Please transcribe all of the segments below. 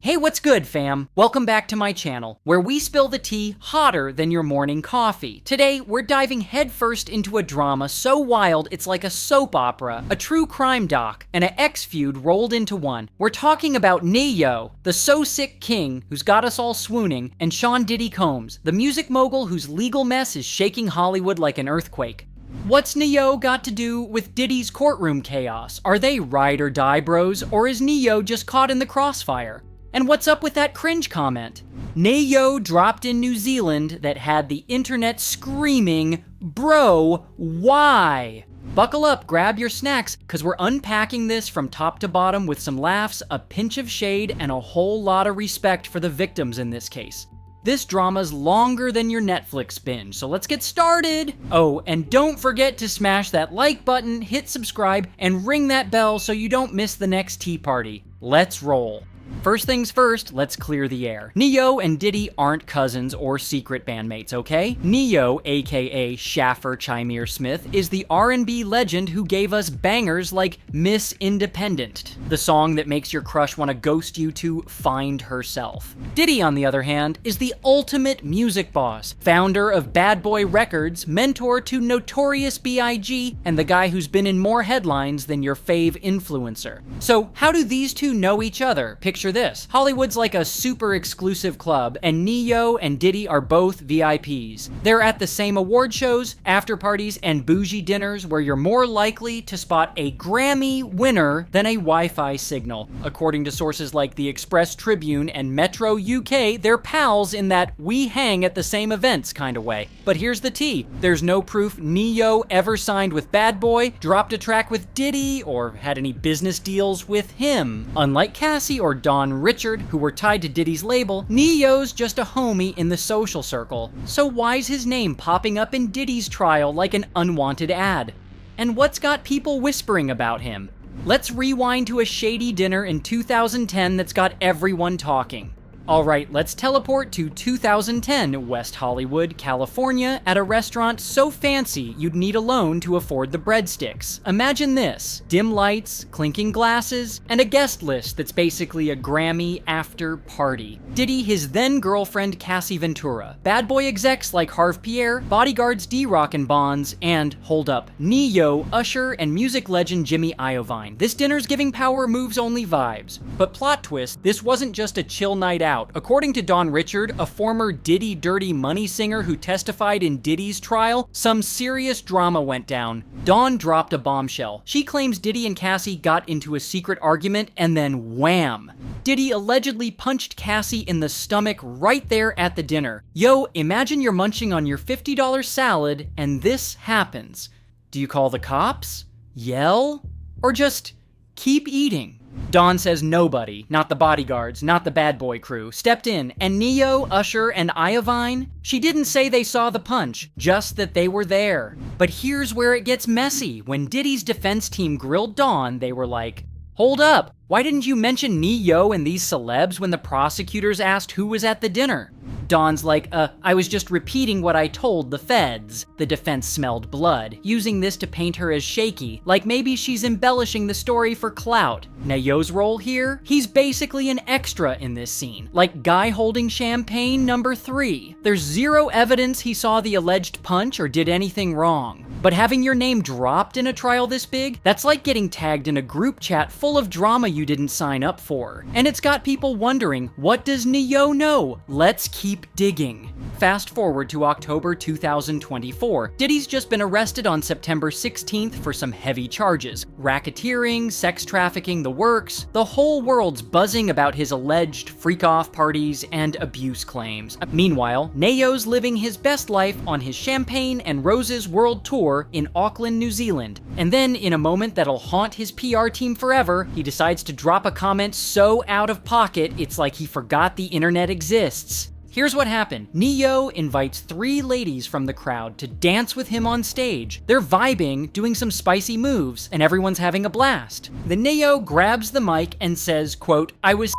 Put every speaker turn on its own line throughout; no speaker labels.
Hey, what's good, fam? Welcome back to my channel, where we spill the tea hotter than your morning coffee. Today, we're diving headfirst into a drama so wild it's like a soap opera, a true crime doc, and an ex feud rolled into one. We're talking about Ne-Yo, the so-sick king who's got us all swooning, and Sean Diddy Combs, the music mogul whose legal mess is shaking Hollywood like an earthquake. What's Ne-Yo got to do with Diddy's courtroom chaos? Are they ride or die bros, or is Ne-Yo just caught in the crossfire? And what's up with that cringe comment? Ne-Yo dropped in New Zealand that had the internet screaming, "Bro, why?" Buckle up, grab your snacks, cause we're unpacking this from top to bottom with some laughs, a pinch of shade, and a whole lot of respect for the victims in this case. This drama's longer than your Netflix binge, so let's get started! Oh, and don't forget to smash that like button, hit subscribe, and ring that bell so you don't miss the next tea party. Let's roll. First things first, let's clear the air. Ne-Yo and Diddy aren't cousins or secret bandmates, okay? Ne-Yo, aka Shaffer Chimere Smith, is the R&B legend who gave us bangers like Miss Independent, the song that makes your crush want to ghost you to find herself. Diddy, on the other hand, is the ultimate music boss, founder of Bad Boy Records, mentor to Notorious B.I.G., and the guy who's been in more headlines than your fave influencer. So how do these two know each other? Picture this. Hollywood's like a super exclusive club, and Ne-Yo and Diddy are both VIPs. They're at the same award shows, after parties, and bougie dinners where you're more likely to spot a Grammy winner than a Wi-Fi signal. According to sources like the Express Tribune and Metro UK, they're pals in that we hang at the same events kind of way. But here's the tea. There's no proof Ne-Yo ever signed with Bad Boy, dropped a track with Diddy, or had any business deals with him. Unlike Cassie or Don Richard, who were tied to Diddy's label, Ne-Yo's just a homie in the social circle. So why's his name popping up in Diddy's trial like an unwanted ad? And what's got people whispering about him? Let's rewind to a shady dinner in 2010 that's got everyone talking. Alright, let's teleport to 2010, West Hollywood, California, at a restaurant so fancy you'd need a loan to afford the breadsticks. Imagine this: dim lights, clinking glasses, and a guest list that's basically a Grammy after party. Diddy, his then girlfriend Cassie Ventura, Bad Boy execs like Harv Pierre, bodyguards D-Rock and Bonds, and, hold up, Ne-Yo, Usher, and music legend Jimmy Iovine. This dinner's giving power moves only vibes. But plot twist, this wasn't just a chill night out. According to Don Richard, a former Diddy Dirty Money singer who testified in Diddy's trial, some serious drama went down. Dawn dropped a bombshell. She claims Diddy and Cassie got into a secret argument and then wham! Diddy allegedly punched Cassie in the stomach right there at the dinner. Yo, imagine you're munching on your $50 salad and this happens. Do you call the cops? Yell? Or just keep eating? Dawn says nobody, not the bodyguards, not the Bad Boy crew, stepped in, and Ne-Yo, Usher, and Iovine? She didn't say they saw the punch, just that they were there. But here's where it gets messy. When Diddy's defense team grilled Dawn, they were like, "Hold up, why didn't you mention Ne-Yo and these celebs when the prosecutors asked who was at the dinner?" Dawn's like, I was just repeating what I told the feds. The defense smelled blood, using this to paint her as shaky, like maybe she's embellishing the story for clout. Ne-Yo's role here? He's basically an extra in this scene, like guy holding champagne number 3. There's zero evidence he saw the alleged punch or did anything wrong. But having your name dropped in a trial this big, that's like getting tagged in a group chat full of drama you didn't sign up for. And it's got people wondering, what does Ne-Yo know? Let's keep digging. Fast forward to October 2024. Diddy's just been arrested on September 16th for some heavy charges. Racketeering, sex trafficking, the works. The whole world's buzzing about his alleged freak-off parties and abuse claims. Meanwhile, Ne-Yo's living his best life on his Champagne and Roses World Tour in Auckland, New Zealand. And then, in a moment that'll haunt his PR team forever, he decides to drop a comment so out of pocket, it's like he forgot the internet exists. Here's what happened. Ne-Yo invites 3 ladies from the crowd to dance with him on stage. They're vibing, doing some spicy moves, and everyone's having a blast. Then Ne-Yo grabs the mic and says, quote, "I was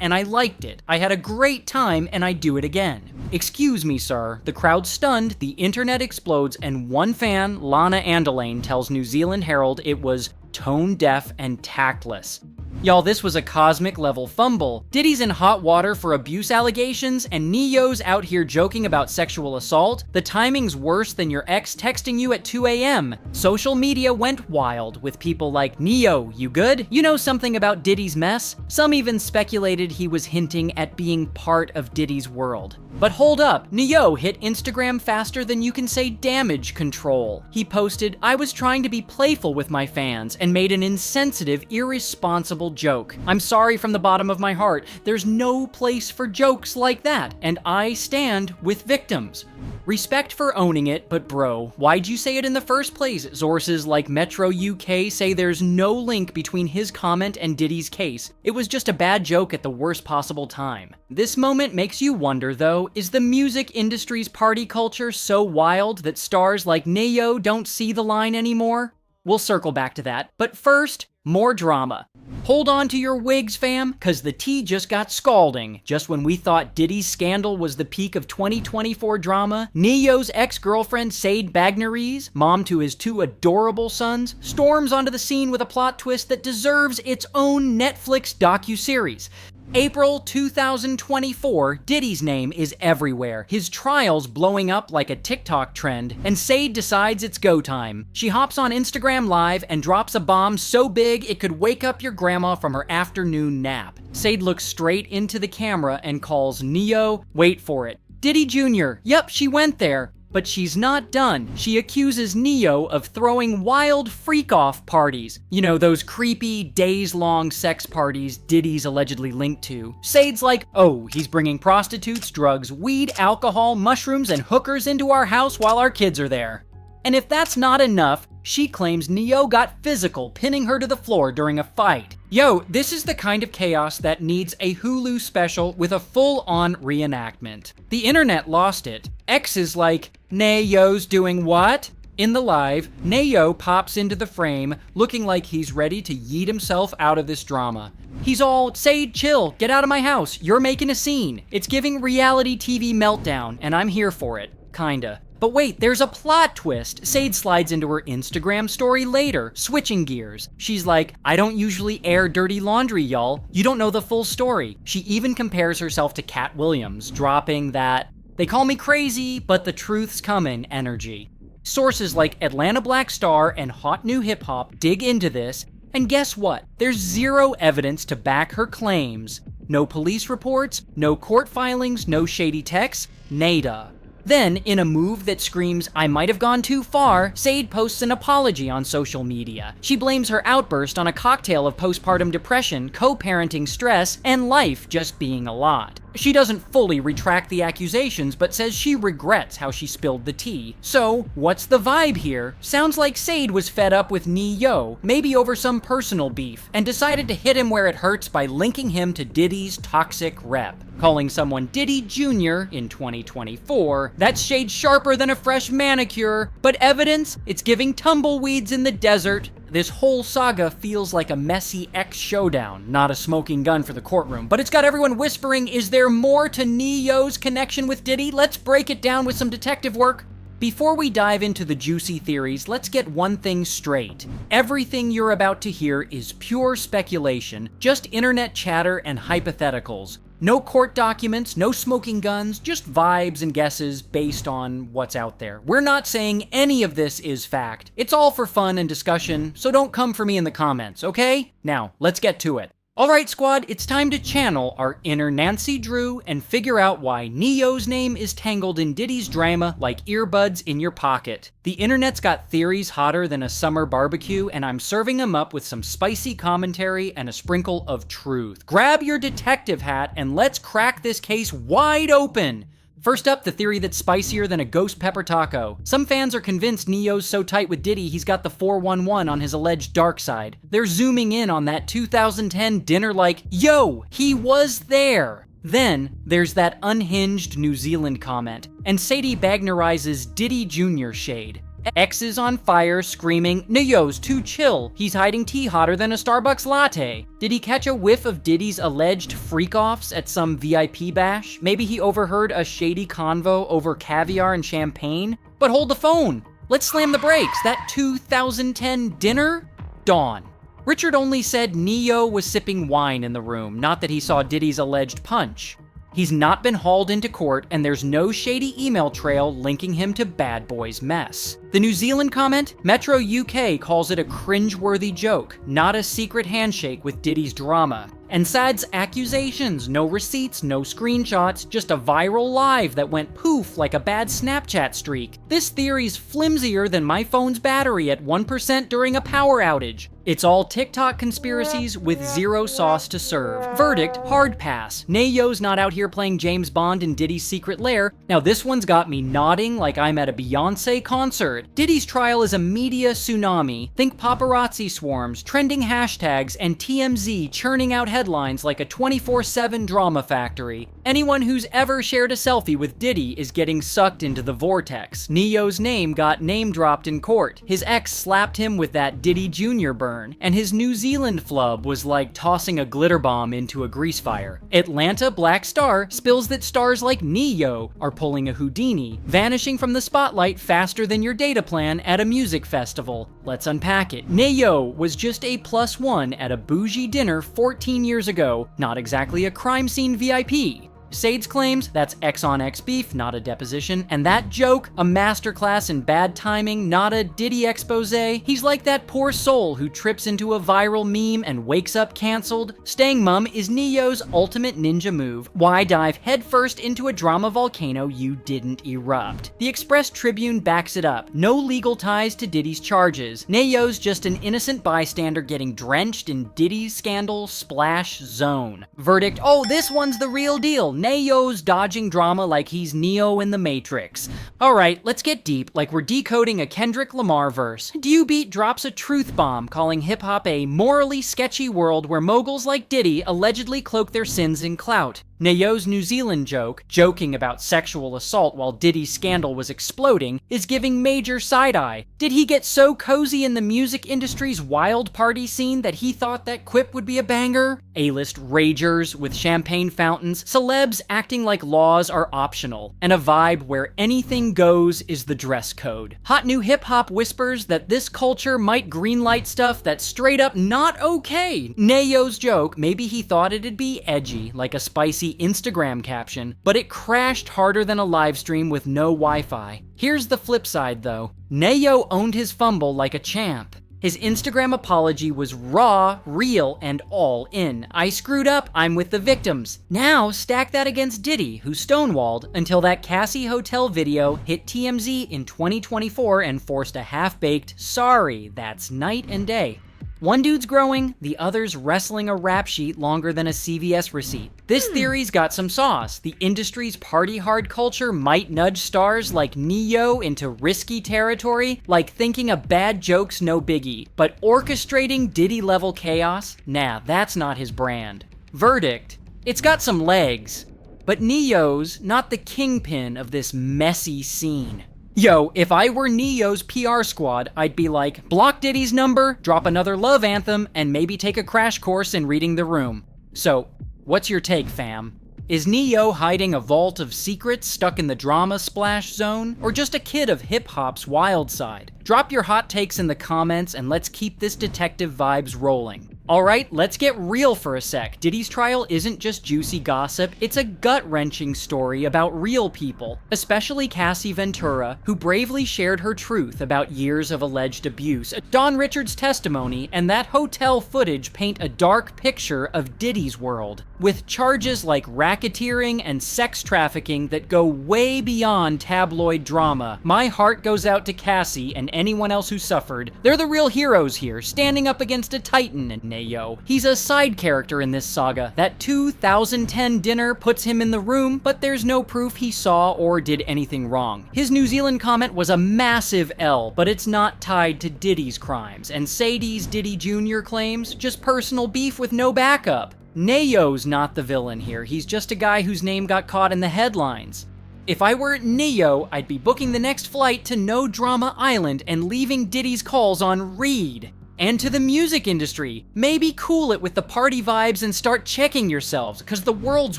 and I liked it. I had a great time and I'd do it again." Excuse me, sir. The crowd's stunned, the internet explodes, and one fan, Lana Andelaine, tells New Zealand Herald it was tone deaf and tactless. Y'all, this was a cosmic level fumble. Diddy's in hot water for abuse allegations, and Ne-Yo's out here joking about sexual assault. The timing's worse than your ex texting you at 2 a.m. Social media went wild, with people like, Ne-Yo, you good? You know something about Diddy's mess? Some even speculated he was hinting at being part of Diddy's world. But hold up, Ne-Yo hit Instagram faster than you can say damage control. He posted, "I was trying to be playful with my fans and made an insensitive, irresponsible joke. I'm sorry from the bottom of my heart. There's no place for jokes like that, and I stand with victims." Respect for owning it, but bro, why'd you say it in the first place? Sources like Metro UK say there's no link between his comment and Diddy's case. It was just a bad joke at the worst possible time. This moment makes you wonder though, is the music industry's party culture so wild that stars like Ne-Yo don't see the line anymore? We'll circle back to that, but first, more drama. Hold on to your wigs, fam, cause the tea just got scalding. Just when we thought Diddy's scandal was the peak of 2024 drama, Ne-Yo's ex-girlfriend Sade Bagnerise, mom to his 2 adorable sons, storms onto the scene with a plot twist that deserves its own Netflix docuseries. April 2024, Diddy's name is everywhere, his trial's blowing up like a TikTok trend, and Sade decides it's go time. She hops on Instagram Live and drops a bomb so big it could wake up your grandma from her afternoon nap. Sade looks straight into the camera and calls Ne-Yo, wait for it, Diddy Jr. Yep, she went there. But she's not done. She accuses Ne-Yo of throwing wild freak-off parties. You know, those creepy, days-long sex parties Diddy's allegedly linked to. Sade's like, oh, he's bringing prostitutes, drugs, weed, alcohol, mushrooms, and hookers into our house while our kids are there. And if that's not enough, she claims Ne-Yo got physical, pinning her to the floor during a fight. Yo, this is the kind of chaos that needs a Hulu special with a full-on reenactment. The internet lost it. X is like, Ne-Yo's doing what? In the live, Ne-Yo pops into the frame, looking like he's ready to yeet himself out of this drama. He's all, Sade, chill, get out of my house, you're making a scene. It's giving reality TV meltdown, and I'm here for it. Kinda. But wait, there's a plot twist. Sade slides into her Instagram story later, switching gears. She's like, I don't usually air dirty laundry, y'all. You don't know the full story. She even compares herself to Cat Williams, dropping that, they call me crazy, but the truth's coming energy. Sources like Atlanta Black Star and Hot New Hip Hop dig into this, and guess what? There's zero evidence to back her claims. No police reports, no court filings, no shady texts, nada. Then, in a move that screams, I might have gone too far, Sade posts an apology on social media. She blames her outburst on a cocktail of postpartum depression, co-parenting stress, and life just being a lot. She doesn't fully retract the accusations, but says she regrets how she spilled the tea. So, what's the vibe here? Sounds like Sade was fed up with Ne-Yo, maybe over some personal beef, and decided to hit him where it hurts by linking him to Diddy's toxic rep. Calling someone Diddy Jr. in 2024, that's shade sharper than a fresh manicure, but evidence? It's giving tumbleweeds in the desert. This whole saga feels like a messy ex-showdown, not a smoking gun for the courtroom, but it's got everyone whispering, is there more to Ne-Yo's connection with Diddy? Let's break it down with some detective work. Before we dive into the juicy theories, let's get one thing straight. Everything you're about to hear is pure speculation, just internet chatter and hypotheticals. No court documents, no smoking guns, just vibes and guesses based on what's out there. We're not saying any of this is fact. It's all for fun and discussion, so don't come for me in the comments, okay? Now, let's get to it. Alright squad, it's time to channel our inner Nancy Drew and figure out why Ne-Yo's name is tangled in Diddy's drama like earbuds in your pocket. The internet's got theories hotter than a summer barbecue, and I'm serving them up with some spicy commentary and a sprinkle of truth. Grab your detective hat and let's crack this case wide open! First up, the theory that's spicier than a ghost pepper taco. Some fans are convinced Ne-Yo's so tight with Diddy he's got the 411 on his alleged dark side. They're zooming in on that 2010 dinner like, yo, he was there! Then, there's that unhinged New Zealand comment, and Sade Bagnerise's Diddy Jr. shade. X is on fire, screaming, Ne-Yo's too chill, he's hiding tea hotter than a Starbucks latte. Did he catch a whiff of Diddy's alleged freak-offs at some VIP bash? Maybe he overheard a shady convo over caviar and champagne? But hold the phone! Let's slam the brakes, that 2010 dinner? Dawn. Richard only said Neo was sipping wine in the room, not that he saw Diddy's alleged punch. He's not been hauled into court, and there's no shady email trail linking him to Bad Boy's mess. The New Zealand comment? Metro UK calls it a cringe-worthy joke, not a secret handshake with Diddy's drama. And Sade's accusations, no receipts, no screenshots, just a viral live that went poof like a bad Snapchat streak. This theory's flimsier than my phone's battery at 1% during a power outage. It's all TikTok conspiracies with zero sauce to serve. Verdict, hard pass. Neyo's not out here playing James Bond in Diddy's secret lair. Now this one's got me nodding like I'm at a Beyonce concert. Diddy's trial is a media tsunami. Think paparazzi swarms, trending hashtags, and TMZ churning out headlines like a 24/7 drama factory. Anyone who's ever shared a selfie with Diddy is getting sucked into the vortex. Neyo's name got name-dropped in court. His ex slapped him with that Diddy Jr. burn, and his New Zealand flub was like tossing a glitter bomb into a grease fire. Atlanta Black Star spills that stars like Neo are pulling a Houdini, vanishing from the spotlight faster than your data plan at a music festival. Let's unpack it. Neo was just a +1 at a bougie dinner 14 years ago, not exactly a crime scene VIP. Sade's claims, that's X on X beef, not a deposition, and that joke, a masterclass in bad timing, not a Diddy expose. He's like that poor soul who trips into a viral meme and wakes up canceled. Staying mum is Neo's ultimate ninja move. Why dive headfirst into a drama volcano you didn't erupt? The Express Tribune backs it up. No legal ties to Diddy's charges. Neo's just an innocent bystander getting drenched in Diddy's scandal splash zone. Verdict, oh, this one's the real deal. Neyo's dodging drama like he's Neo in the Matrix. Alright, let's get deep, like we're decoding a Kendrick Lamar verse. Beat drops a truth bomb, calling hip-hop a morally sketchy world where moguls like Diddy allegedly cloak their sins in clout. Neyo's New Zealand joke, joking about sexual assault while Diddy's scandal was exploding, is giving major side-eye. Did he get so cozy in the music industry's wild party scene that he thought that quip would be a banger? A-list ragers with champagne fountains, celebs acting like laws are optional, and a vibe where anything goes is the dress code. Hot new hip-hop whispers that this culture might greenlight stuff that's straight up not okay. Neyo's joke, maybe he thought it'd be edgy, like a spicy Instagram caption, but it crashed harder than a live stream with no Wi-Fi. Here's the flip side though. Neo owned his fumble like a champ. His Instagram apology was raw, real, and all in. I screwed up, I'm with the victims. Now stack that against Diddy, who stonewalled until that Cassie Hotel video hit TMZ in 2024 and forced a half-baked, sorry, that's night and day. One dude's growing, the other's wrestling a rap sheet longer than a CVS receipt. This theory's got some sauce. The industry's party hard culture might nudge stars like Neo into risky territory, like thinking a bad joke's no biggie, but orchestrating Diddy-level chaos? Nah, that's not his brand. Verdict, it's got some legs, but Neo's not the kingpin of this messy scene. Yo, if I were Neo's PR squad, I'd be like, block Diddy's number, drop another love anthem, and maybe take a crash course in reading the room. So, what's your take, fam? Is Neo hiding a vault of secrets stuck in the drama splash zone? Or just a kid of hip-hop's wild side? Drop your hot takes in the comments and let's keep this detective vibes rolling. Alright, let's get real for a sec. Diddy's trial isn't just juicy gossip, it's a gut-wrenching story about real people, especially Cassie Ventura, who bravely shared her truth about years of alleged abuse. Don Richards' testimony and that hotel footage paint a dark picture of Diddy's world, with charges like racketeering and sex trafficking that go way beyond tabloid drama. My heart goes out to Cassie and anyone else who suffered. They're the real heroes here, standing up against a titan and Neo. He's a side character in this saga. That 2010 dinner puts him in the room, but there's no proof he saw or did anything wrong. His New Zealand comment was a massive L, but it's not tied to Diddy's crimes, and Sade's Diddy Jr. claims just personal beef with no backup. Neo's not the villain here, he's just a guy whose name got caught in the headlines. If I were Neo, I'd be booking the next flight to No Drama Island and leaving Diddy's calls on read. And to the music industry, maybe cool it with the party vibes and start checking yourselves, cause the world's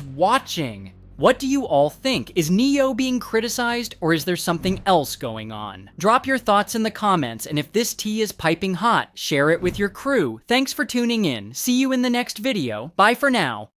watching. What do you all think? Is Neo being criticized, or is there something else going on? Drop your thoughts in the comments, and if this tea is piping hot, share it with your crew. Thanks for tuning in. See you in the next video. Bye for now.